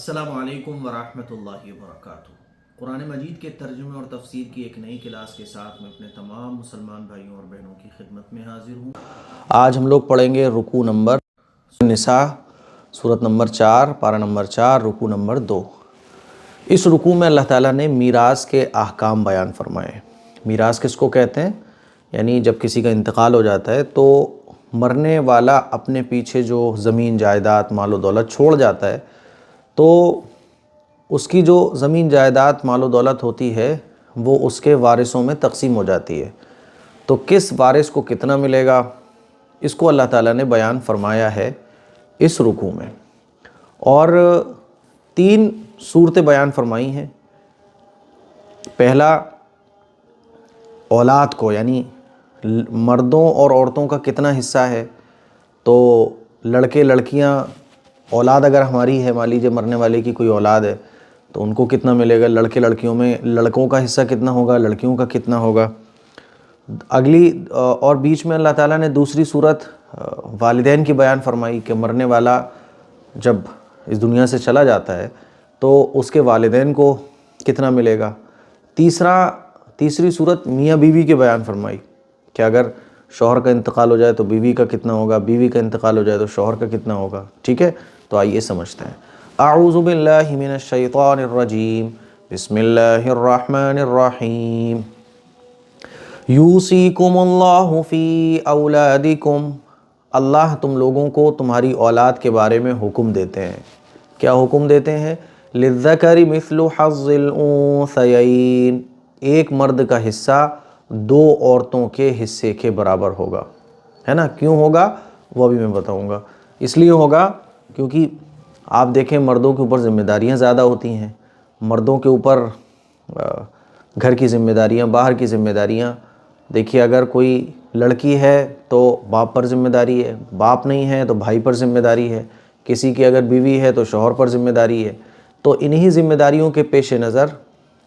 السلام علیکم ورحمۃ اللہ وبرکاتہ۔ قرآن مجید کے ترجمے اور تفسیر کی ایک نئی کلاس کے ساتھ میں اپنے تمام مسلمان بھائیوں اور بہنوں کی خدمت میں حاضر ہوں۔ آج ہم لوگ پڑھیں گے رکوع نمبر نساء، سورت نمبر 4، پارہ نمبر 4، رکوع نمبر 2۔ اس رکوع میں اللہ تعالیٰ نے میراث کے احکام بیان فرمائے۔ میراث کس کو کہتے ہیں؟ یعنی جب کسی کا انتقال ہو جاتا ہے تو مرنے والا اپنے پیچھے جو زمین جائیداد مال و دولت چھوڑ جاتا ہے تو اس کی جو زمین جائیداد مال و دولت ہوتی ہے وہ اس کے وارثوں میں تقسیم ہو جاتی ہے۔ تو کس وارث کو کتنا ملے گا اس کو اللہ تعالیٰ نے بیان فرمایا ہے اس رکوع میں، اور 3 صورتیں بیان فرمائی ہیں۔ پہلا اولاد کو، یعنی مردوں اور عورتوں کا کتنا حصہ ہے، تو لڑکے لڑکیاں، اولاد اگر ہماری ہے، مان لیجیے مرنے والے کی کوئی اولاد ہے تو ان کو کتنا ملے گا، لڑکے لڑکیوں میں لڑکوں کا حصہ کتنا ہوگا، لڑکیوں کا کتنا ہوگا۔ اگلی اور بیچ میں اللہ تعالیٰ نے دوسری صورت والدین کی بیان فرمائی کہ مرنے والا جب اس دنیا سے چلا جاتا ہے تو اس کے والدین کو کتنا ملے گا۔ تیسری صورت میاں بیوی کی بیان فرمائی کہ اگر شوہر کا انتقال ہو جائے تو بیوی کا کتنا ہوگا، بیوی کا انتقال ہو جائے تو شوہر کا کتنا ہوگا۔ ٹھیک ہے، تو آئیے سمجھتے ہیں۔ اعوذ باللہ من الشیطان الرجیم، بسم اللہ الرحمن الرحیم۔ یوصیکم اللہ فی اولادکم، اللہ تم لوگوں کو تمہاری اولاد کے بارے میں حکم دیتے ہیں۔ کیا حکم دیتے ہیں؟ للذکر مثل حظ الانثیین، ایک مرد کا حصہ 2 عورتوں کے حصے کے برابر ہوگا، ہے نا۔ کیوں ہوگا وہ بھی میں بتاؤں گا۔ اس لیے ہوگا کیونکہ آپ دیکھیں مردوں کے اوپر ذمہ داریاں زیادہ ہوتی ہیں، مردوں کے اوپر گھر کی ذمہ داریاں، باہر کی ذمہ داریاں۔ دیکھیے اگر کوئی لڑکی ہے تو باپ پر ذمہ داری ہے، باپ نہیں ہے تو بھائی پر ذمہ داری ہے، کسی کی اگر بیوی ہے تو شوہر پر ذمہ داری ہے۔ تو انہی ذمہ داریوں کے پیش نظر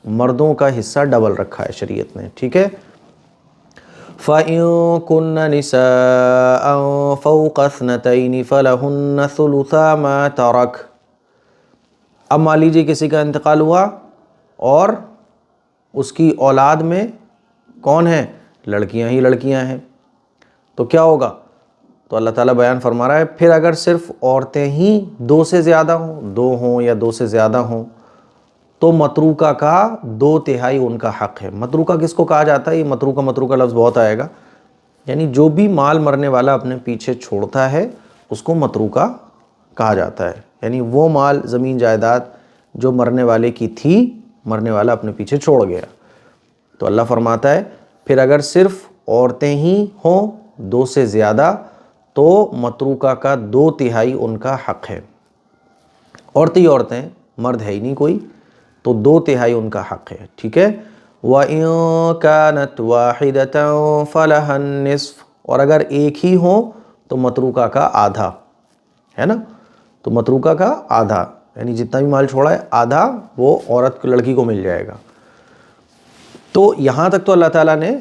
مردوں کا حصہ ڈبل رکھا ہے شریعت نے، ٹھیک ہے۔ فَإِن كُنَّ نِسَاءً فَوْقَ اثْنَتَيْنِ فَلَهُنَّ ثُلُثَا مَا تَرَكَ۔ اب مان لیجیے کسی کا انتقال ہوا اور اس کی اولاد میں کون ہے؟ لڑکیاں ہی لڑکیاں ہیں، تو کیا ہوگا؟ تو اللہ تعالیٰ بیان فرما رہا ہے پھر اگر صرف عورتیں ہی 2 سے زیادہ ہوں، 2 ہوں یا 2 سے زیادہ ہوں، تو متروکہ کا 2/3 ان کا حق ہے۔ متروکہ کس کو کہا جاتا ہے؟ یہ متروکہ لفظ بہت آئے گا، یعنی جو بھی مال مرنے والا اپنے پیچھے چھوڑتا ہے اس کو متروکہ کہا جاتا ہے۔ یعنی وہ مال، زمین جائیداد جو مرنے والے کی تھی، مرنے والا اپنے پیچھے چھوڑ گیا، تو اللہ فرماتا ہے پھر اگر صرف عورتیں ہی ہوں 2 سے زیادہ تو متروکہ کا 2/3 ان کا حق ہے۔ عورتیں، مرد ہے ہی نہیں کوئی، تو 2/3 ان کا حق ہے، ٹھیک ہے۔ وَإِن كَانَتْ وَاحِدَةً فَلَهَا النِّصْفُ، اور اگر ایک ہی ہوں تو متروکہ کا آدھا، ہے نا۔ تو متروکہ کا آدھا، یعنی جتنا بھی مال چھوڑا ہے آدھا وہ عورت لڑکی کو مل جائے گا۔ تو یہاں تک تو اللہ تعالیٰ نے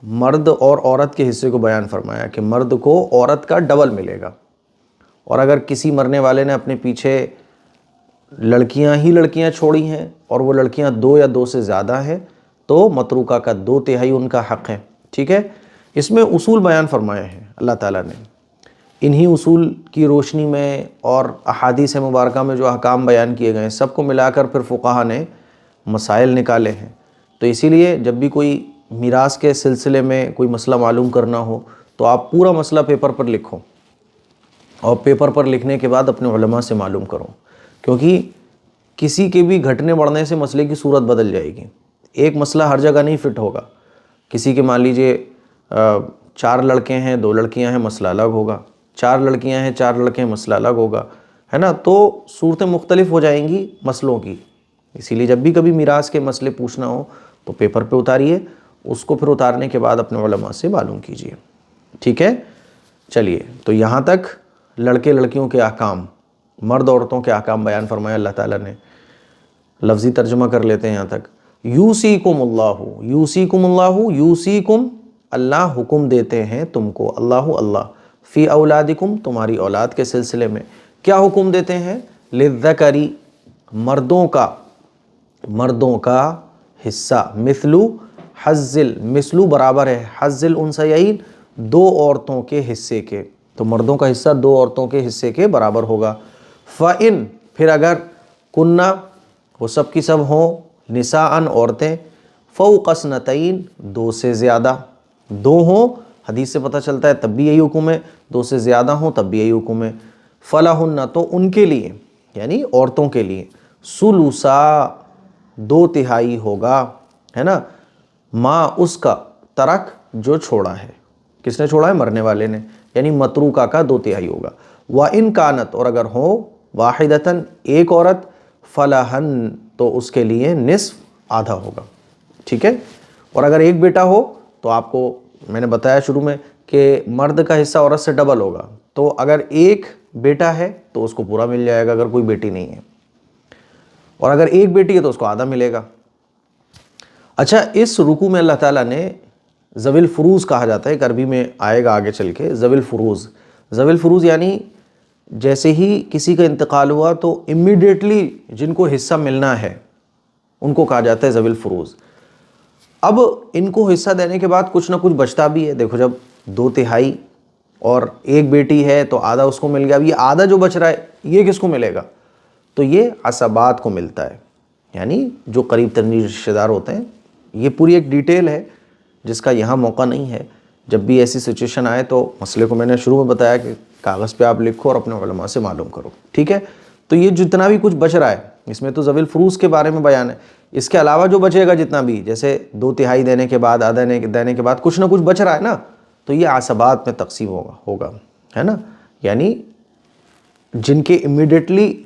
مرد اور عورت کے حصے کو بیان فرمایا کہ مرد کو عورت کا ڈبل ملے گا، اور اگر کسی مرنے والے نے اپنے پیچھے لڑکیاں ہی لڑکیاں چھوڑی ہیں اور وہ لڑکیاں 2 یا 2 سے زیادہ ہیں تو متروکہ کا 2/3 ان کا حق ہے، ٹھیک ہے۔ اس میں اصول بیان فرمائے ہیں اللہ تعالیٰ نے، انہی اصول کی روشنی میں اور احادیث مبارکہ میں جو احکام بیان کیے گئے ہیں سب کو ملا کر پھر فقہا نے مسائل نکالے ہیں۔ تو اسی لیے جب بھی کوئی میراث کے سلسلے میں کوئی مسئلہ معلوم کرنا ہو تو آپ پورا مسئلہ پیپر پر لکھو، اور پیپر پر لکھنے کے بعد اپنے علماء سے معلوم کرو، کیونکہ کسی کے بھی گھٹنے بڑھنے سے مسئلے کی صورت بدل جائے گی۔ ایک مسئلہ ہر جگہ نہیں فٹ ہوگا، کسی کے مان لیجئے 4 لڑکے ہیں 2 لڑکیاں ہیں، مسئلہ الگ ہوگا، 4 لڑکیاں ہیں 4 لڑکے ہیں، مسئلہ الگ ہوگا، ہے نا۔ تو صورتیں مختلف ہو جائیں گی مسئلوں کی، اسی لیے جب بھی کبھی میراث کے مسئلے پوچھنا ہو تو پیپر پہ اتاریے، اس کو پھر اتارنے کے بعد اپنے علماء سے معلوم کیجیے، ٹھیک ہے۔ چلیے، تو یہاں تک لڑکے لڑکیوں کے احکام، مرد عورتوں کے احکام بیان فرمایا اللہ تعالیٰ نے۔ لفظی ترجمہ کر لیتے ہیں یہاں تک۔ یوصیکم اللہ، یوصیکم اللہ، یوصیکم اللہ حکم دیتے ہیں تم کو، اللہ فی اولادکم تمہاری اولاد کے سلسلے میں۔ کیا حکم دیتے ہیں؟ للذکری، مردوں کا حصہ، مثلو حظل، مثلو برابر ہے حظل انثیین، دو عورتوں کے حصے کے، تو مردوں کا حصہ دو عورتوں کے حصے کے برابر ہوگا۔ فَإِن، پھر اگر کنّا، وہ سب کی سب ہوں، نساءً عورتیں، فوق اثنتین، دو سے زیادہ، دو ہوں، حدیث سے پتہ چلتا ہے تب بھی یہی حکم ہے، دو سے زیادہ ہوں تب بھی یہی حکم ہے۔ فَلَهُنَّ، تو ان کے لیے یعنی عورتوں کے لیے، ثلثا، دو تہائی ہوگا، ہے نا، ما اس کا، ترک، جو چھوڑا ہے، کس نے چھوڑا ہے؟ مرنے والے نے، یعنی متروکہ کا دو تہائی ہوگا۔ وَإِن كَانَتْ، اور اگر ہو، واحدتاً، ایک عورت، فَلَهَن، تو اس کے لیے نصف، آدھا ہوگا، ٹھیک ہے۔ اور اگر ایک بیٹا ہو تو آپ کو میں نے بتایا شروع میں کہ مرد کا حصہ عورت سے ڈبل ہوگا، تو اگر ایک بیٹا ہے تو اس کو پورا مل جائے گا اگر کوئی بیٹی نہیں ہے، اور اگر ایک بیٹی ہے تو اس کو آدھا ملے گا۔ اچھا، اس رکوع میں اللہ تعالیٰ نے ذوی الفروض کہا جاتا ہے، ایک عربی میں آئے گا آگے چل کے، ذوی الفروض، ذوی الفروض یعنی جیسے ہی کسی کا انتقال ہوا تو امیڈیٹلی جن کو حصہ ملنا ہے ان کو کہا جاتا ہے ذوی الفروض۔ اب ان کو حصہ دینے کے بعد کچھ نہ کچھ بچتا بھی ہے، دیکھو جب دو تہائی اور ایک بیٹی ہے تو آدھا اس کو مل گیا، اب یہ آدھا جو بچ رہا ہے یہ کس کو ملے گا؟ تو یہ عصبات کو ملتا ہے، یعنی جو قریب ترین رشتہ دار ہوتے ہیں۔ یہ پوری ایک ڈیٹیل ہے جس کا یہاں موقع نہیں ہے، جب بھی ایسی سچویشن آئے تو مسئلے کو میں نے شروع میں بتایا کہ کاغذ پہ آپ لکھو اور اپنے علماء سے معلوم کرو، ٹھیک ہے۔ تو یہ جتنا بھی کچھ بچ رہا ہے اس میں تو ذوی الفروض کے بارے میں بیان ہے، اس کے علاوہ جو بچے گا جتنا بھی، جیسے دو تہائی دینے کے بعد، آدھا دینے کے بعد کچھ نہ کچھ بچ رہا ہے نا، تو یہ عصبات میں تقسیم ہوگا، ہے نا، یعنی جن کے امیڈیٹلی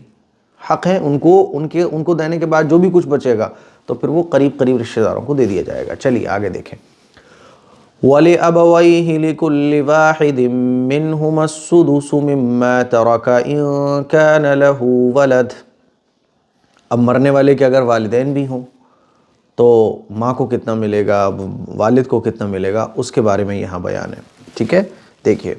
حق ہیں ان کو دینے کے بعد جو بھی کچھ بچے گا تو پھر وہ قریب رشتہ داروں کو دے دیا جائے گا۔ چلیے آگے دیکھیں۔ وَلِأَبَوَيْهِ لِكُلِّ وَاحِدٍ مِّنْهُمَا السُّدُسُ مِمَّا تَرَكَ إِن كَانَ لَهُ وَلَدٌ، اب مرنے والے کے اگر والدین بھی ہوں تو ماں کو کتنا ملے گا، والد کو کتنا ملے گا، اس کے بارے میں یہاں بیان ہے، ٹھیک ہے۔ دیکھیے،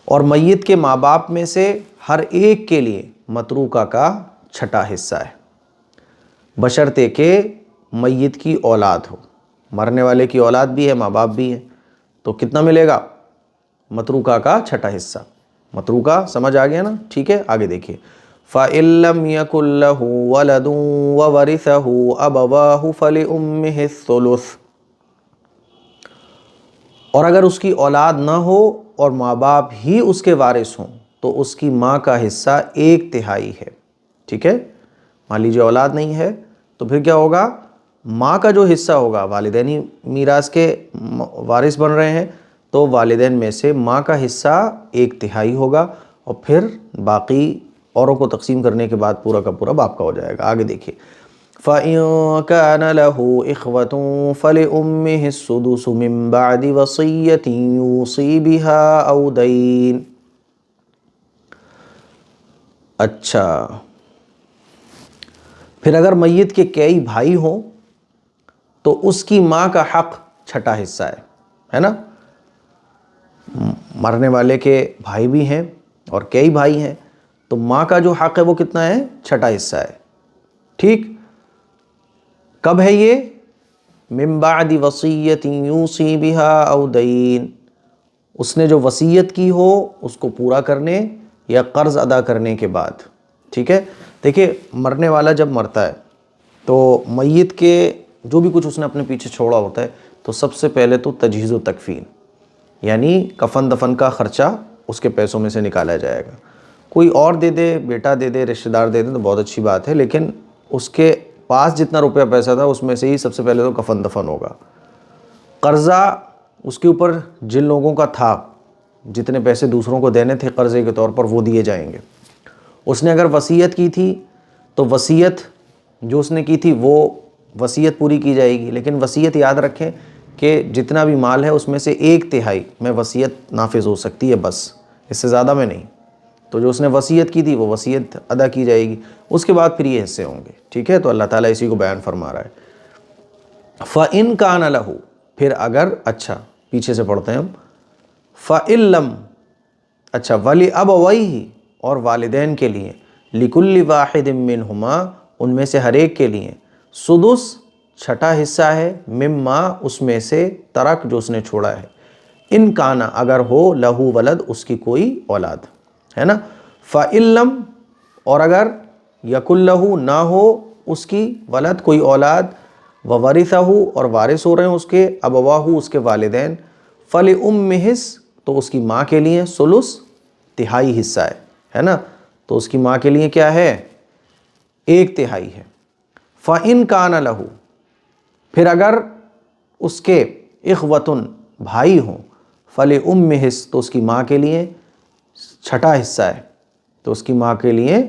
اور میت کے ماں باپ میں سے ہر ایک کے لیے متروکہ کا چھٹا حصہ ہے، بشرطے کہ میت کی اولاد ہو، مرنے والے کی اولاد بھی ہے، ماں باپ بھی ہے، تو کتنا ملے گا؟ متروکہ کا چھٹا حصہ۔ متروکہ سمجھ آ گیا نا، ٹھیک ہے۔ آگے دیکھیے، فَإِن لَّمْ يَكُن لَّهُ وَلَدٌ وَوَرِثَهُ أَبَوَاهُ فَلِأُمِّهِ الثُّلُثُ، اور اگر اس کی اولاد نہ ہو اور ماں باپ ہی اس کے وارث ہوں تو اس کی ماں کا حصہ ایک تہائی ہے، ٹھیک ہے۔ مان لیجیے اولاد نہیں ہے تو پھر کیا ہوگا؟ ماں کا جو حصہ ہوگا، والدینی میراث کے وارث بن رہے ہیں تو والدین میں سے ماں کا حصہ ایک تہائی ہوگا، اور پھر باقی اوروں کو تقسیم کرنے کے بعد پورا کا پورا باپ کا ہو جائے گا۔ آگے دیکھیے، فَإِن كَانَ لَهُ إِخْوَةٌ فَلِأُمِّهِ السُّدُسُ مِن بَعْدِ وَصِيَّةٍ يُوصِي بِهَا أَوْ دَيْنٍ۔ اچھا، پھر اگر میت کے کئی بھائی ہوں تو اس کی ماں کا حق چھٹا حصہ ہے نا، مرنے والے کے بھائی بھی ہیں اور کئی بھائی ہیں تو ماں کا جو حق ہے وہ کتنا ہے؟ چھٹا حصہ ہے، ٹھیک۔ کب ہے یہ؟ من بعد وصیت یوصی بہا او دین، اس نے جو وصیت کی ہو اس کو پورا کرنے یا قرض ادا کرنے کے بعد، ٹھیک ہے۔ دیکھیں، مرنے والا جب مرتا ہے تو میت کے جو بھی کچھ اس نے اپنے پیچھے چھوڑا ہوتا ہے تو سب سے پہلے تو تجہیز و تکفین، یعنی کفن دفن کا خرچہ اس کے پیسوں میں سے نکالا جائے گا۔ کوئی اور دے دے، بیٹا دے دے، رشتہ دار دے دے تو بہت اچھی بات ہے، لیکن اس کے پاس جتنا روپیہ پیسہ تھا اس میں سے ہی سب سے پہلے تو کفن دفن ہوگا۔ قرضہ اس کے اوپر جن لوگوں کا تھا، جتنے پیسے دوسروں کو دینے تھے قرضے کے طور پر، وہ دیے جائیں گے۔ اس نے اگر وصیت کی تھی تو وصیت جو اس نے کی تھی وہ وصیت پوری کی جائے گی، لیکن وصیت یاد رکھیں کہ جتنا بھی مال ہے اس میں سے ایک تہائی میں وصیت نافذ ہو سکتی ہے، بس اس سے زیادہ میں نہیں۔ تو جو اس نے وصیت کی تھی وہ وصیت ادا کی جائے گی، اس کے بعد پھر یہ حصے ہوں گے، ٹھیک ہے۔ تو اللہ تعالیٰ اسی کو بیان فرما رہا ہے۔ فَإِن كَانَ لَهُ، پھر اگر، اچھا پیچھے سے پڑھتے ہیں ہم، فَإِن لَّمْ، اچھا، وَلِأَبَوَيْهِ، اور والدین کے لیے، لِكُلِّ وَاحِدٍ مِّنْهُمَا ان میں سے ہر ایک کے لیے سدس چھٹا حصہ ہے، مما اس میں سے ترک جو اس نے چھوڑا ہے، ان کانا اگر ہو لہو ولد اس کی کوئی اولاد ہے نا، فَإِلَّمْ اور اگر یکن لہو نہ ہو اس کی ولد کوئی اولاد، وَوَرِثَهُ اور وارث ہو رہے ہیں اس کے ابواہو اس کے والدین، فَلِأُمِّهِ تو اس کی ماں کے لیے ثلث تہائی حصہ ہے نا، تو اس کی ماں کے لیے کیا ہے؟ 1/3 ہے۔ فَإِن كَانَ لَهُ پھر اگر اس کے اخوتن بھائی ہوں، فَلِأُمِّهِ تو اس کی ماں کے لیے چھٹا حصہ ہے، تو اس کی ماں کے لیے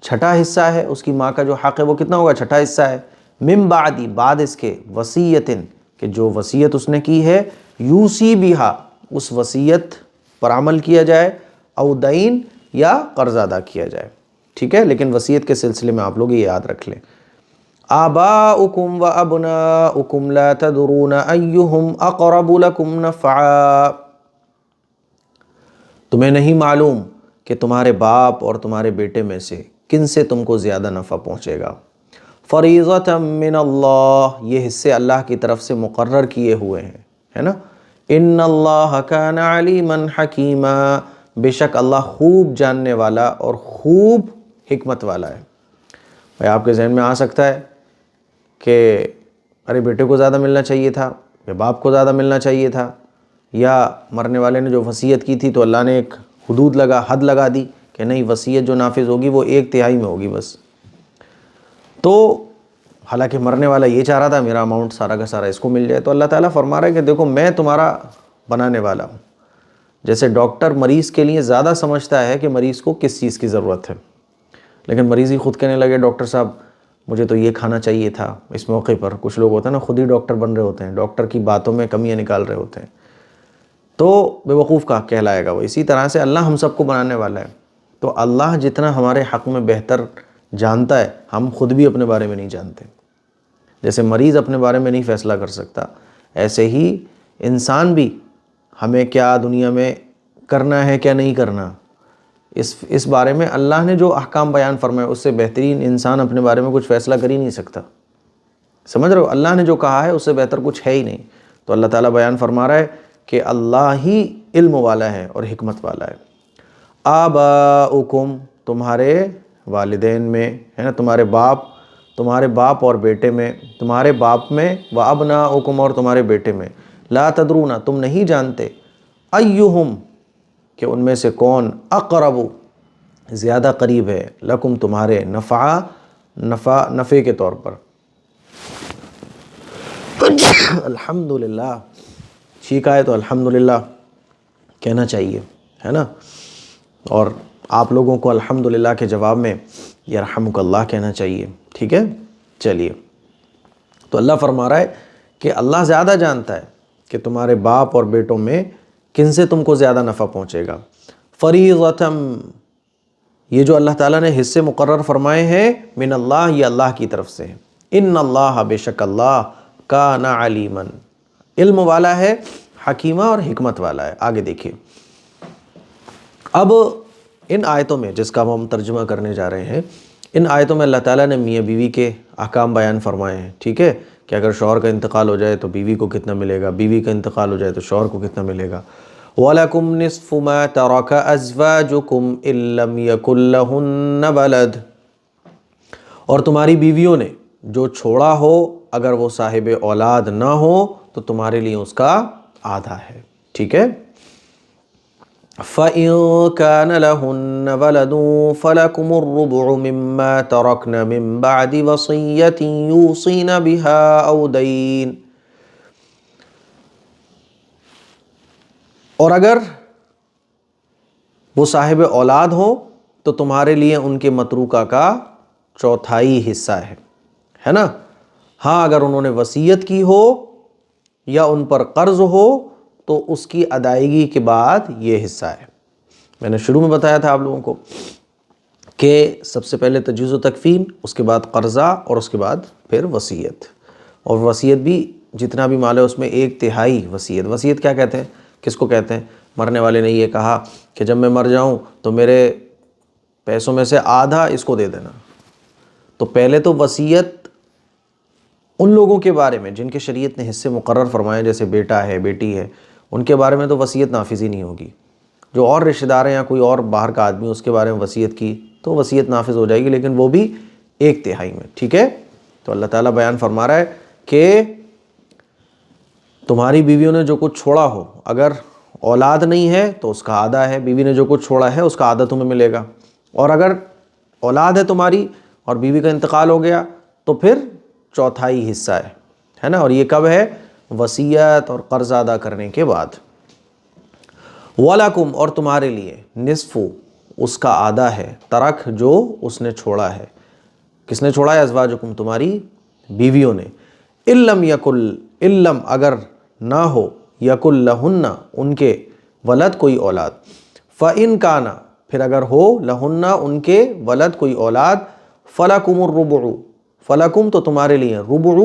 چھٹا حصہ ہے، اس کی ماں کا جو حق ہے وہ کتنا ہوگا؟ چھٹا حصہ ہے، من بعد بعد اس کے وصیتن کہ جو وصیت اس نے کی ہے، یوسی بہا اس وصیت پر عمل کیا جائے، او دین یا قرض ادا کیا جائے، ٹھیک ہے، لیکن وصیت کے سلسلے میں آپ لوگ یہ یاد رکھ لیں، آباؤکم و ابناؤکم لا تدرون ایہم اقرب لکم نفعا تمہیں نہیں معلوم کہ تمہارے باپ اور تمہارے بیٹے میں سے کن سے تم کو زیادہ نفع پہنچے گا، فریضۃ من اللہ یہ حصے اللہ کی طرف سے مقرر کیے ہوئے ہیں، ہے نا، ان اللہ کان علیما حکیما بے شک اللہ خوب جاننے والا اور خوب حکمت والا ہے۔ بھائی آپ کے ذہن میں آ سکتا ہے کہ ارے بیٹے کو زیادہ ملنا چاہیے تھا یا باپ کو زیادہ ملنا چاہیے تھا، یا مرنے والے نے جو وصیت کی تھی تو اللہ نے ایک حدود حد لگا دی کہ نہیں وصیت جو نافذ ہوگی وہ 1/3 میں ہوگی بس، تو حالانکہ مرنے والا یہ چاہ رہا تھا میرا اماؤنٹ سارا کا سارا اس کو مل جائے، تو اللہ تعالیٰ فرما رہا ہے کہ دیکھو میں تمہارا بنانے والا ہوں۔ جیسے ڈاکٹر مریض کے لیے زیادہ سمجھتا ہے کہ مریض کو کس چیز کی ضرورت ہے، لیکن مریض ہی خود کہنے لگے ڈاکٹر صاحب مجھے تو یہ کھانا چاہیے تھا اس موقع پر، کچھ لوگ ہوتے ہیں نا خود ہی ڈاکٹر بن رہے ہوتے ہیں، ڈاکٹر کی باتوں میں کمیاں نکال رہے ہوتے ہیں، تو بے وقوف کا کہلائے گا وہ۔ اسی طرح سے اللہ ہم سب کو بنانے والا ہے، تو اللہ جتنا ہمارے حق میں بہتر جانتا ہے ہم خود بھی اپنے بارے میں نہیں جانتے، جیسے مریض اپنے بارے میں نہیں فیصلہ کر سکتا، ایسے ہی انسان بھی ہمیں کیا دنیا میں کرنا ہے کیا نہیں کرنا، اس بارے میں اللہ نے جو احکام بیان فرمائے اس سے بہترین انسان اپنے بارے میں کچھ فیصلہ کر ہی نہیں سکتا، سمجھ رہے ہو؟ اللہ نے جو کہا ہے اس سے بہتر کچھ ہے ہی نہیں، تو اللہ تعالیٰ بیان فرما رہا ہے کہ اللہ ہی علم والا ہے اور حکمت والا ہے۔ آباؤکم تمہارے والدین میں ہے نا، تمہارے باپ اور بیٹے میں، تمہارے باپ میں، و ابناؤکم اور تمہارے بیٹے میں، لا تدرون تم نہیں جانتے، ایہم کہ ان میں سے کون، اقرب زیادہ قریب ہے، لکم تمہارے، نفع کے طور پر۔ الحمدللہ ٹھیک آئے تو الحمدللہ کہنا چاہیے، ہے نا، اور آپ لوگوں کو الحمدللہ کے جواب میں یرحمک اللہ کہنا چاہیے، ٹھیک ہے۔ چلیے، تو اللہ فرما رہا ہے کہ اللہ زیادہ جانتا ہے کہ تمہارے باپ اور بیٹوں میں کن سے تم کو زیادہ نفع پہنچے گا، فریضۃً یہ جو اللہ تعالیٰ نے حصے مقرر فرمائے ہیں، من اللہ یہ اللہ کی طرف سے ہیں، ان اللہ بے شک اللہ کان علیما علم والا ہے، حکیمہ اور حکمت والا ہے۔ آگے دیکھیے، اب ان آیتوں میں جس کا ہم ترجمہ کرنے جا رہے ہیں، ان آیتوں میں اللہ تعالیٰ نے میاں بیوی کے احکام بیان فرمائے ہیں، ٹھیک ہے، کہ اگر شوہر کا انتقال ہو جائے تو بیوی کو کتنا ملے گا، بیوی کا انتقال ہو جائے تو شوہر کو کتنا ملے گا۔ وَلَكُمْ نِصْفُ مَا تَرَكَ أَزْوَاجُكُمْ إِن لَّمْ يَكُن لَّهُنَّ وَلَدٌ اور تمہاری بیویوں نے جو چھوڑا ہو اگر وہ صاحب اولاد نہ ہو تو تمہارے لیے اس کا آدھا ہے، ٹھیک ہے۔ فَإِن كَانَ لَهُنَّ وَلَدٌ فَلَكُمُ الرُّبُعُ مِمَّا تَرَكْنَ مِن بَعْدِ وَصِيَّةٍ يُوصِينَ بِهَا أَوْ دَيْنٍ اور اگر وہ صاحب اولاد ہو تو تمہارے لیے ان کے متروکہ کا 1/4 حصہ ہے نا، ہاں اگر انہوں نے وصیت کی ہو یا ان پر قرض ہو تو اس کی ادائیگی کے بعد یہ حصہ ہے۔ میں نے شروع میں بتایا تھا آپ لوگوں کو کہ سب سے پہلے تجویز و تکفین، اس کے بعد قرضہ اور اس کے بعد پھر وصیت، اور وصیت بھی جتنا بھی مال ہے اس میں 1/3 وصیت۔ وصیت کیا کہتے ہیں، کس کو کہتے ہیں؟ مرنے والے نے یہ کہا کہ جب میں مر جاؤں تو میرے پیسوں میں سے آدھا اس کو دے دینا. تو پہلے تو وصیت ان لوگوں کے بارے میں جن کے شریعت نے حصے مقرر فرمائے، جیسے بیٹا ہے، بیٹی ہے، ان کے بارے میں تو وصیت نافذ ہی نہیں ہوگی. جو اور رشتہ دار ہیں یا کوئی اور باہر کا آدمی اس کے بارے میں وصیت کی تو وصیت نافذ ہو جائے گی، لیکن وہ بھی 1/3 میں. ٹھیک ہے. تو اللہ تعالیٰ بیان فرما رہا ہے کہ تمہاری بیویوں نے جو کچھ چھوڑا ہو، اگر اولاد نہیں ہے تو اس کا آدھا ہے، بیوی نے جو کچھ چھوڑا ہے اس کا آدھا تمہیں ملے گا. اور اگر اولاد ہے تمہاری اور بیوی کا انتقال ہو گیا تو پھر 1/4 حصہ ہے نا. اور یہ کب ہے؟ وصیت اور قرض ادا کرنے کے بعد. وَلَكُمْ، اور تمہارے لیے، نصف، اس کا آدھا ہے، ترک، جو اس نے چھوڑا ہے. کس نے چھوڑا ہے؟ ازواجکم، تمہاری بیویوں نے. علم، اگر نہ ہو، یکل لہن، ان کے، ولد، کوئی اولاد. فَإِن كَانَ، پھر اگر ہو، لہن، ان کے، ولد، کوئی اولاد. فَلَكُمُ الرُّبُعُ، فَلَكُمْ، تو تمہارے لیے، ربع،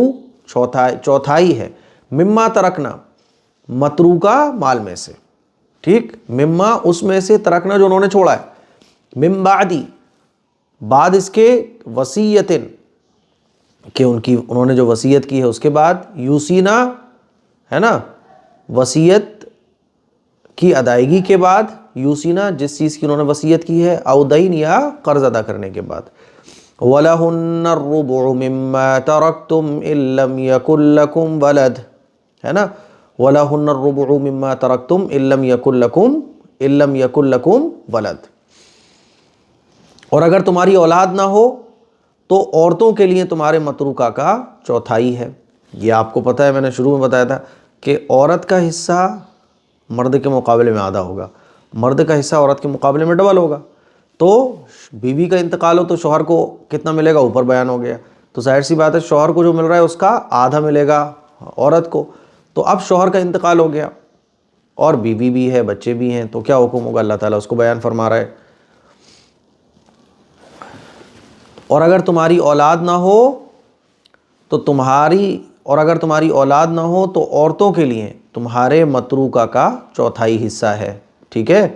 چوتھائی ہے، مما ترکنا، متروکہ مال میں سے. ٹھیک. مما، اس میں سے، ترکنا، جو انہوں نے چھوڑا ہے. من بعدی، بعد اس کے، وصیتن، کہ انہوں نے جو وصیت کی ہے اس کے بعد، یوسینا، ہے نا، وصیت کی ادائیگی کے بعد، یوسینا، جس چیز کی انہوں نے وصیت کی ہے، او دین، یا قرض ادا کرنے کے بعد. وَلَهُنَّ الرُّبُعُ مِمَّا تَرَكْتُمْ إِن لَّمْ يَكُن لَّكُمْ وَلَدٌ، ہے نا. وَلَهُنَّ الرُّبُعُ مِمَّا تَرَكْتُمْ إِن لَّمْ يَكُن لَّكُمْ وَلَدٌ. اور اگر تمہاری اولاد نہ ہو تو عورتوں کے لیے تمہارے متروکہ کا 1/4 ہے. یہ آپ کو پتہ ہے، میں نے شروع میں بتایا تھا کہ عورت کا حصہ مرد کے مقابلے میں آدھا ہوگا، مرد کا حصہ عورت کے مقابلے میں ڈبل ہوگا. تو بیوی کا انتقال ہو تو شوہر کو کتنا ملے گا؟ اوپر بیان ہو گیا. تو ظاہر سی بات ہے شوہر کو جو مل رہا ہے اس کا آدھا ملے گا عورت کو. تو اب شوہر کا انتقال ہو گیا اور بیوی بھی ہے، بچے بھی ہیں، تو کیا حکم ہوگا؟ اللہ تعالیٰ اس کو بیان فرما رہا ہے. اور اگر تمہاری اولاد نہ ہو تو اگر تمہاری اولاد نہ ہو تو عورتوں کے لیے تمہارے متروکہ کا 1/4 حصہ ہے. ٹھیک ہے.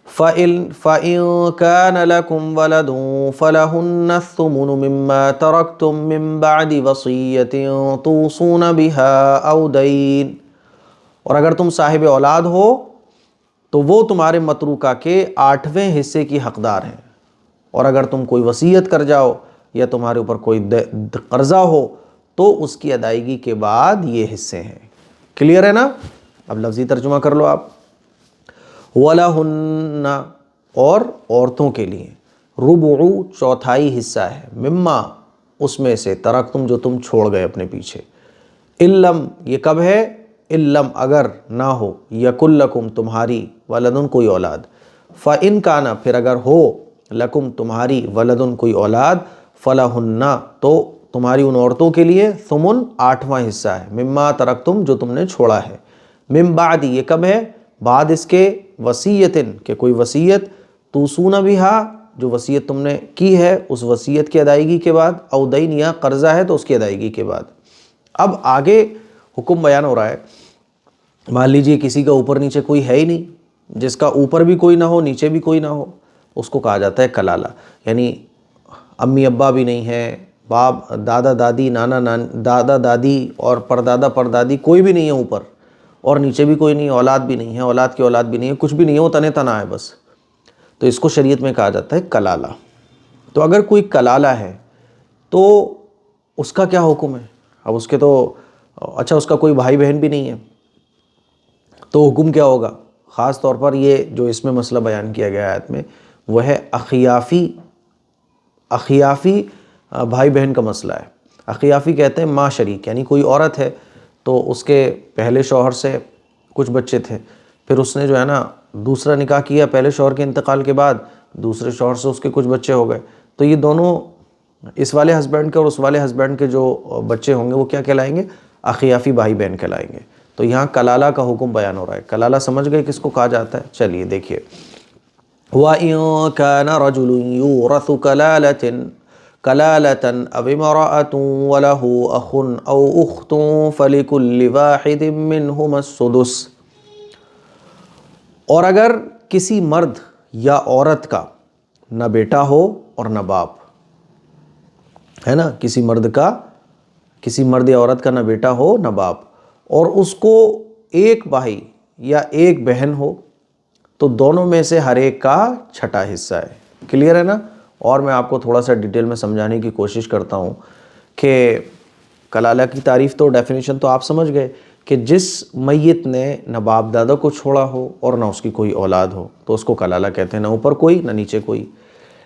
فَإِن كَانَ لَكُمْ وَلَدٌ فَلَهُنَّ الثُّمُنُ مِمَّا تَرَكْتُم مِّن بَعْدِ وَصِيَّةٍ تُوصُونَ بِهَا أَوْ دَيْنٍ، اور اگر تم صاحب اولاد ہو تو وہ تمہارے متروکہ کے 8ویں حصے کی حقدار ہیں. اور اگر تم کوئی وصیت کر جاؤ یا تمہارے اوپر کوئی قرضہ ہو تو اس کی ادائیگی کے بعد یہ حصے ہیں. کلیئر ہے نا؟ اب لفظی ترجمہ کر لو آپ. وَلَهُنَّ، اور عورتوں کے لیے، ربع، 1/4 حصہ ہے، مما، اس میں سے، ترکتم، جو تم چھوڑ گئے اپنے پیچھے. علم، یہ کب ہے؟ علم، اگر نہ ہو، یکن لکم، تمہاری، ولدن، کوئی اولاد. فَإِن كَانَ، پھر اگر ہو، لکم، تمہاری، ولدن، کوئی اولاد، فَلَهُنَّ، تو تمہاری ان عورتوں کے لیے، ثمن، 8واں حصہ ہے، مما ترکتم، جو تم نے چھوڑا ہے. من بعد، یہ کب ہے؟ بعد اس کے، وصیتن، کہ کوئی وصیت، توصون بہا، جو وصیت تم نے کی ہے اس وصیت کی ادائیگی کے بعد، او دین، یا قرضہ ہے تو اس کی ادائیگی کے بعد. اب آگے حکم بیان ہو رہا ہے. مان لیجئے کسی کا اوپر نیچے کوئی ہے ہی نہیں، جس کا اوپر بھی کوئی نہ ہو، نیچے بھی کوئی نہ ہو، اس کو کہا جاتا ہے کلالہ. یعنی امی ابا بھی نہیں ہے، باپ، دادا دادی، دادا دادی اور پردادا پردادی کوئی بھی نہیں ہے اوپر، اور نیچے بھی کوئی نہیں، اولاد بھی نہیں ہے، اولاد کی اولاد بھی نہیں ہے، کچھ بھی نہیں ہے، وہ تنے تنا ہے بس. تو اس کو شریعت میں کہا جاتا ہے کلالہ. تو اگر کوئی کلالہ ہے تو اس کا کیا حکم ہے؟ اب اس کے تو، اچھا، اس کا کوئی بھائی بہن بھی نہیں ہے تو حکم کیا ہوگا؟ خاص طور پر یہ جو اس میں مسئلہ بیان کیا گیا ہے آیت میں، وہ ہے اخیافی بھائی بہن کا مسئلہ ہے. اخیافی کہتے ہیں ماں شریک، یعنی کوئی عورت ہے تو اس کے پہلے شوہر سے کچھ بچے تھے، پھر اس نے جو ہے نا دوسرا نکاح کیا پہلے شوہر کے انتقال کے بعد، دوسرے شوہر سے اس کے کچھ بچے ہو گئے، تو یہ دونوں، اس والے ہسبینڈ کے اور اس والے ہسبینڈ کے جو بچے ہوں گے وہ کیا کہلائیں گے؟ اخیافی بھائی بہن کہلائیں گے. تو یہاں کلالہ کا حکم بیان ہو رہا ہے. کلالہ سمجھ گئے کس کو کہا جاتا ہے؟ چلیے دیکھیے. وَإِن كَانَ رَجُلٌ يُورَثُ كَلَالَةً أَوِ امْرَأَةٌ وَلَهُ أَخٌ أَوْ أُخْتٌ فَلِكُلِّ وَاحِدٍ مِّنْهُمَا السُّدُسُ، اور اگر کسی مرد یا عورت کا نہ بیٹا ہو اور نہ باپ، ہے نا، کسی مرد یا عورت کا نہ بیٹا ہو نہ باپ، اور اس کو ایک بھائی یا ایک بہن ہو تو دونوں میں سے ہر ایک کا چھٹا حصہ ہے۔ کلیئر ہے نا؟ اور میں آپ کو تھوڑا سا ڈیٹیل میں سمجھانے کی کوشش کرتا ہوں کہ کلالہ کی تعریف تو ڈیفینیشن تو آپ سمجھ گئے کہ جس میت نے نہ باپ دادا کو چھوڑا ہو اور نہ اس کی کوئی اولاد ہو تو اس کو کلالہ کہتے ہیں، نہ اوپر کوئی نہ نیچے کوئی۔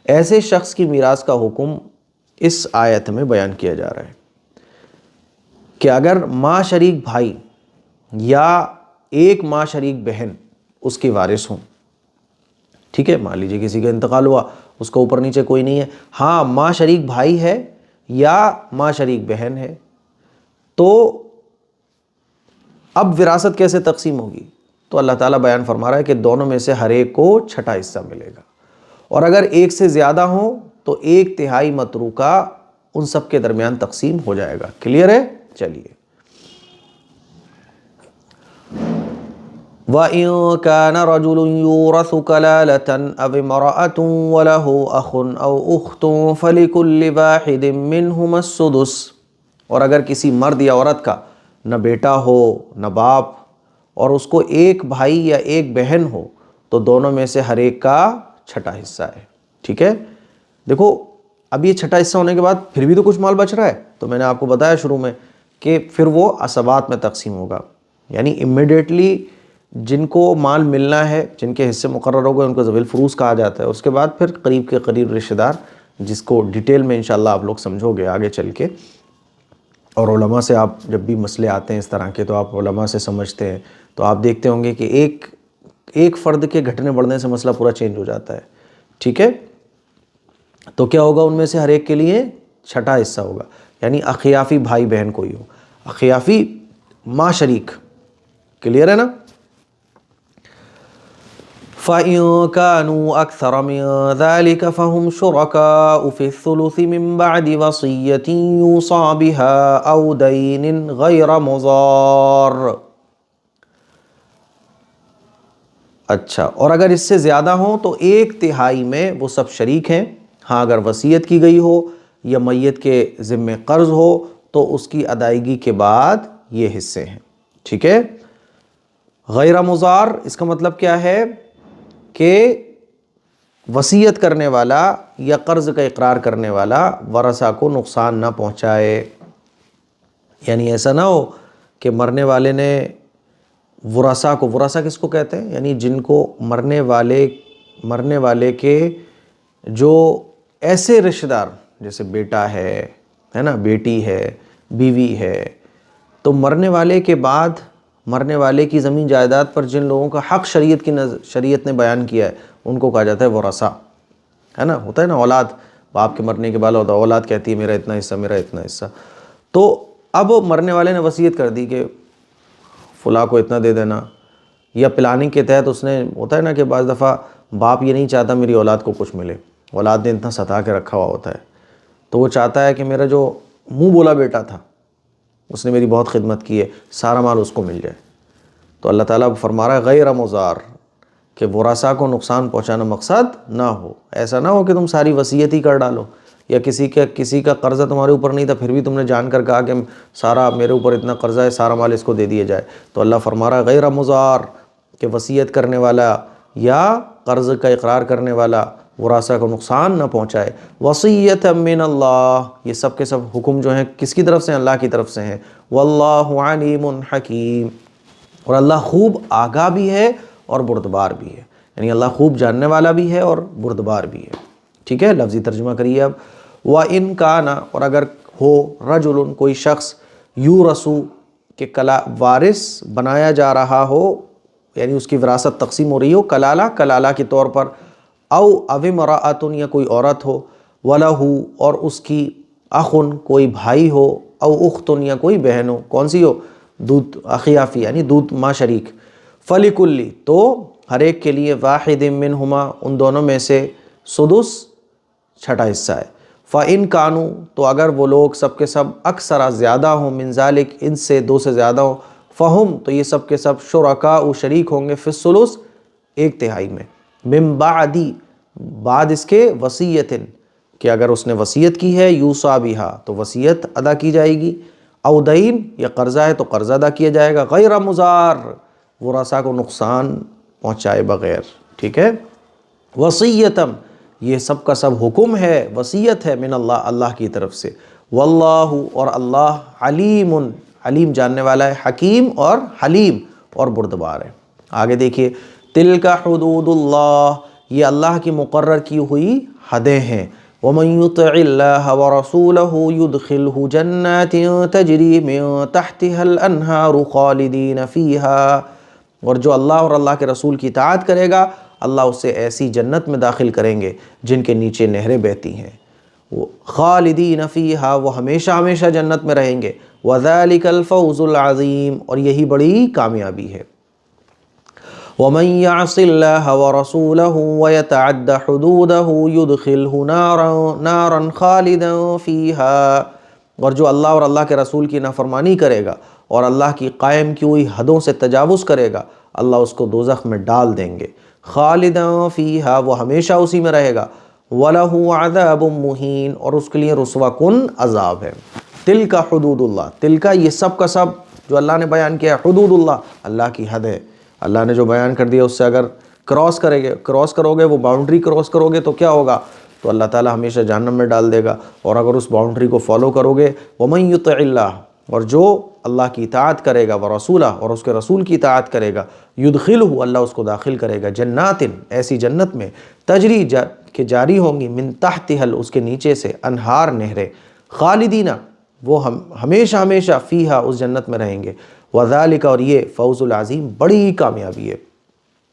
ایسے شخص کی میراث کا حکم اس آیت میں بیان کیا جا رہا ہے کہ اگر ماں شریک بھائی یا ایک ماں شریک بہن اس کی وارث ہوں، ٹھیک ہے، مان لیجیے کسی کا انتقال ہوا، اس کا اوپر نیچے کوئی نہیں ہے، ہاں ماں شریک بھائی ہے یا ماں شریک بہن ہے، تو اب وراثت کیسے تقسیم ہوگی؟ تو اللہ تعالیٰ بیان فرما رہا ہے کہ دونوں میں سے ہر ایک کو چھٹا حصہ ملے گا، اور اگر ایک سے زیادہ ہوں تو 1/3 متروکہ ان سب کے درمیان تقسیم ہو جائے گا۔ کلیئر ہے؟ چلیے، وَإِن كَانَ رَجُلٌ يُورَثُ كَلَالَةً أَوِ امْرَأَةٌ وَلَهُ أَخٌ أَوْ أُخْتٌ فَلِكُلِّ وَاحِدٍ مِّنْهُمَا السُّدُسُ، اور اگر کسی مرد یا عورت کا نہ بیٹا ہو نہ باپ اور اس کو ایک بھائی یا ایک بہن ہو تو دونوں میں سے ہر ایک کا چھٹا حصہ ہے۔ ٹھیک ہے، دیکھو اب یہ چھٹا حصہ ہونے کے بعد پھر بھی تو کچھ مال بچ رہا ہے، تو میں نے آپ کو بتایا شروع میں کہ پھر وہ عصبات میں تقسیم ہوگا، یعنی امیڈیٹلی جن کو مال ملنا ہے، جن کے حصے مقرر ہو گئے، ان کو ذوی الفروض کہا جاتا ہے۔ اس کے بعد پھر قریب کے قریب رشتہ دار، جس کو ڈیٹیل میں انشاءاللہ آپ لوگ سمجھو گے آگے چل کے، اور علماء سے آپ جب بھی مسئلے آتے ہیں اس طرح کے تو آپ علماء سے سمجھتے ہیں، تو آپ دیکھتے ہوں گے کہ ایک فرد کے گھٹنے بڑھنے سے مسئلہ پورا چینج ہو جاتا ہے۔ ٹھیک ہے، تو کیا ہوگا؟ ان میں سے ہر ایک کے لیے چھٹا حصہ ہوگا، یعنی اخیافی بھائی بہن کوئی ہو، اخیافی ماں شریک۔ کلیئر ہے نا؟ فَإِن كَانُوا أَكْثَرَ مِن ذَلِكَ فَهُمْ شُرَكَاءُ فِي الثُّلُثِ مِن بَعْدِ وَصِيَّةٍ يُوصَىٰ بِهَا أَوْ دَيْنٍ غَيْرَ مُضَارٍّ۔ اچھا، اور اگر اس سے زیادہ ہوں تو 1/3 میں وہ سب شریک ہیں، ہاں اگر وصیت کی گئی ہو یا میت کے ذمہ قرض ہو تو اس کی ادائیگی کے بعد یہ حصے ہیں۔ ٹھیک ہے، غیر مضار اس کا مطلب کیا ہے کہ وصیت کرنے والا یا قرض کا اقرار کرنے والا ورثہ کو نقصان نہ پہنچائے، یعنی ایسا نہ ہو کہ مرنے والے نے ورثہ کس کو کہتے ہیں؟ یعنی جن کو مرنے والے کے جو ایسے رشتہ دار، جیسے بیٹا ہے نا، بیٹی ہے، بیوی ہے، تو مرنے والے کے بعد مرنے والے کی زمین جائیداد پر جن لوگوں کا حق شریعت نے بیان کیا ہے ان کو کہا جاتا ہے ورثہ، ہے نا؟ ہوتا ہے نا، اولاد باپ کے مرنے کے بعد ہوتا ہے، اولاد کہتی ہے میرا اتنا حصہ، میرا اتنا حصہ۔ تو اب مرنے والے نے وصیت کر دی کہ فلاں کو اتنا دے دینا، یا پلاننگ کے تحت اس نے، ہوتا ہے نا کہ بعض دفعہ باپ یہ نہیں چاہتا میری اولاد کو کچھ ملے، اولاد نے اتنا ستا کے رکھا ہوا ہوتا ہے، تو وہ چاہتا ہے کہ میرا جو منہ بولا بیٹا تھا اس نے میری بہت خدمت کی ہے، سارا مال اس کو مل جائے۔ تو اللہ تعالیٰ فرما رہا ہے غیر مضار، کہ ورثہ کو نقصان پہنچانا مقصد نہ ہو۔ ایسا نہ ہو کہ تم ساری وصیت ہی کر ڈالو، یا کسی کا قرضہ تمہارے اوپر نہیں تھا پھر بھی تم نے جان کر کہا کہ سارا میرے اوپر اتنا قرضہ ہے، سارا مال اس کو دے دیا جائے۔ تو اللہ فرما رہا ہے غیر مضار، کہ وصیت کرنے والا یا قرض کا اقرار کرنے والا ورثہ کو نقصان نہ پہنچائے۔ وصیۃ من اللہ، یہ سب کے سب حکم جو ہیں کس کی طرف سے؟ اللہ کی طرف سے ہیں۔ واللہ علیم حکیم، اور اللہ خوب آگاہ بھی ہے اور بردبار بھی ہے، یعنی اللہ خوب جاننے والا بھی ہے اور بردبار بھی ہے۔ ٹھیک ہے، لفظی ترجمہ کریے اب۔ وَإِن كَانَ، اور اگر ہو، رجل کوئی شخص، یورث کہ وارث بنایا جا رہا ہو، یعنی اس کی وراثت تقسیم ہو رہی ہو، کلالہ کے طور پر، او امرأۃ یا کوئی عورت ہو، وَلَهُ اور اس کی اخن کوئی بھائی ہو، او اختن یا کوئی بہن ہو، کون سی ہو؟ دودھ اخیافی، یعنی دودھ ماں شریک۔ فَلِكُلِّ تو ہر ایک کے لیے، واحد منہما ان دونوں میں سے، سدس چھٹا حصہ ہے۔ فَإِن كَانُوا تو اگر وہ لوگ سب کے سب اکثر زیادہ ہوں، من ذالک ان سے، 2 سے زیادہ ہوں، فہم تو یہ سب کے سب، شرکاء شریک ہوں گے، فی الثلث 1/3 میں، من بعد بعد اس کے وصیت، کہ اگر اس نے وصیت کی ہے یوصا بہا تو وصیت ادا کی جائے گی، او دین یا قرضہ ہے تو قرضہ ادا کیا جائے گا، غیر مضار ورثاء کو نقصان پہنچائے بغیر، ٹھیک ہے۔ وصیتم یہ سب کا سب حکم ہے، وصیت ہے من اللہ، اللہ کی طرف سے، واللہ اور اللہ علیم، علیم جاننے والا ہے، حکیم اور حلیم اور بردبار ہے۔ آگے دیکھیے، تلک حدود اللہ یہ اللہ کی مقرر کی ہوئی حدیں ہیں، ومن یطع اللہ ورسولہ یدخلہ جنات تجری من تحتها الانہار خالدین فیہا، اور جو اللہ اور اللہ کے رسول کی اطاعت کرے گا اللہ اسے ایسی جنت میں داخل کریں گے جن کے نیچے نہریں بہتی ہیں، وہ خالدین فیہا وہ ہمیشہ ہمیشہ جنت میں رہیں گے، وذالک الفوز العظیم اور یہی بڑی کامیابی ہے۔ ومن یعص اللہ ورسولہ ویتعد حدودہ یدخلہ نارا خالدا فیہا، اور جو اللہ اور اللہ کے رسول کی نافرمانی کرے گا اور اللہ کی قائم کی ہوئی حدوں سے تجاوز کرے گا اللہ اس کو دوزخ میں ڈال دیں گے، خالدا فیہا وہ ہمیشہ اسی میں رہے گا، وَلَهُ عَذَابٌ مُّهِينٌ اور اس کے لیے رسوا کن عذاب ہے۔ تلک حدود اللہ، تلک یہ سب کا سب جو اللہ نے بیان کیا ہے، حدود اللہ اللہ کی حد ہے، اللہ نے جو بیان کر دیا اس سے اگر کراس کرو گے وہ باؤنڈری کراس کرو گے تو کیا ہوگا، تو اللہ تعالیٰ ہمیشہ جہنم میں ڈال دے گا، اور اگر اس باؤنڈری کو فالو کرو گے، وَمَن يُطِعِ اللَّهَ اور جو اللہ کی اطاعت کرے گا، ورسولہ اور اس کے رسول کی اطاعت کرے گا، یدخلہ اللہ اس کو داخل کرے گا، جنات ایسی جنت میں، تجری کہ جاری ہوں گی، من تحتها اس کے نیچے سے، انہار نہریں، خالدین وہ ہمیشہ ہمیشہ فیہا اس جنت میں رہیں گے، وذالک اور یہ فوز العظیم بڑی کامیابی ہے۔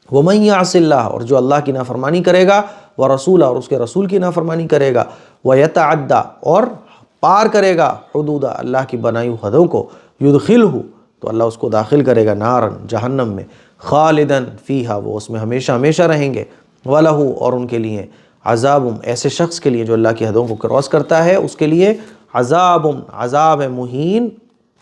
ومن یعص اللہ اور جو اللہ کی نافرمانی کرے گا، ورسولہ اور اس کے رسول کی نافرمانی کرے گا، ویتعدی اور پار کرے گا حدودہ اللہ کی بنائی حدوں کو، یدخلہ تو اللہ اس کو داخل کرے گا نارن جہنم میں، خالدن فیہا وہ اس میں ہمیشہ ہمیشہ رہیں گے، وَلَہُ اور ان کے لیے عذاب ایسے شخص کے لیے جو اللہ کی حدوں کو کراس کرتا ہے اس کے لیے عذاب ہے مہین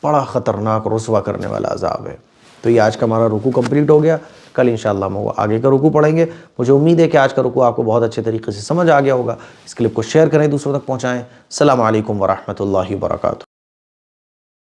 بڑا خطرناک رسوا کرنے والا عذاب ہے۔ تو یہ آج کا ہمارا رکوع کمپلیٹ ہو گیا، کل انشاءاللہ ہم آگے کا رکوع پڑھیں گے۔ مجھے امید ہے کہ آج کا رکوع آپ کو بہت اچھے طریقے سے سمجھ آ گیا ہوگا۔ اس کلپ کو شیئر کریں، دوسروں تک پہنچائیں۔ السلام علیکم ورحمۃ اللہ وبرکاتہ۔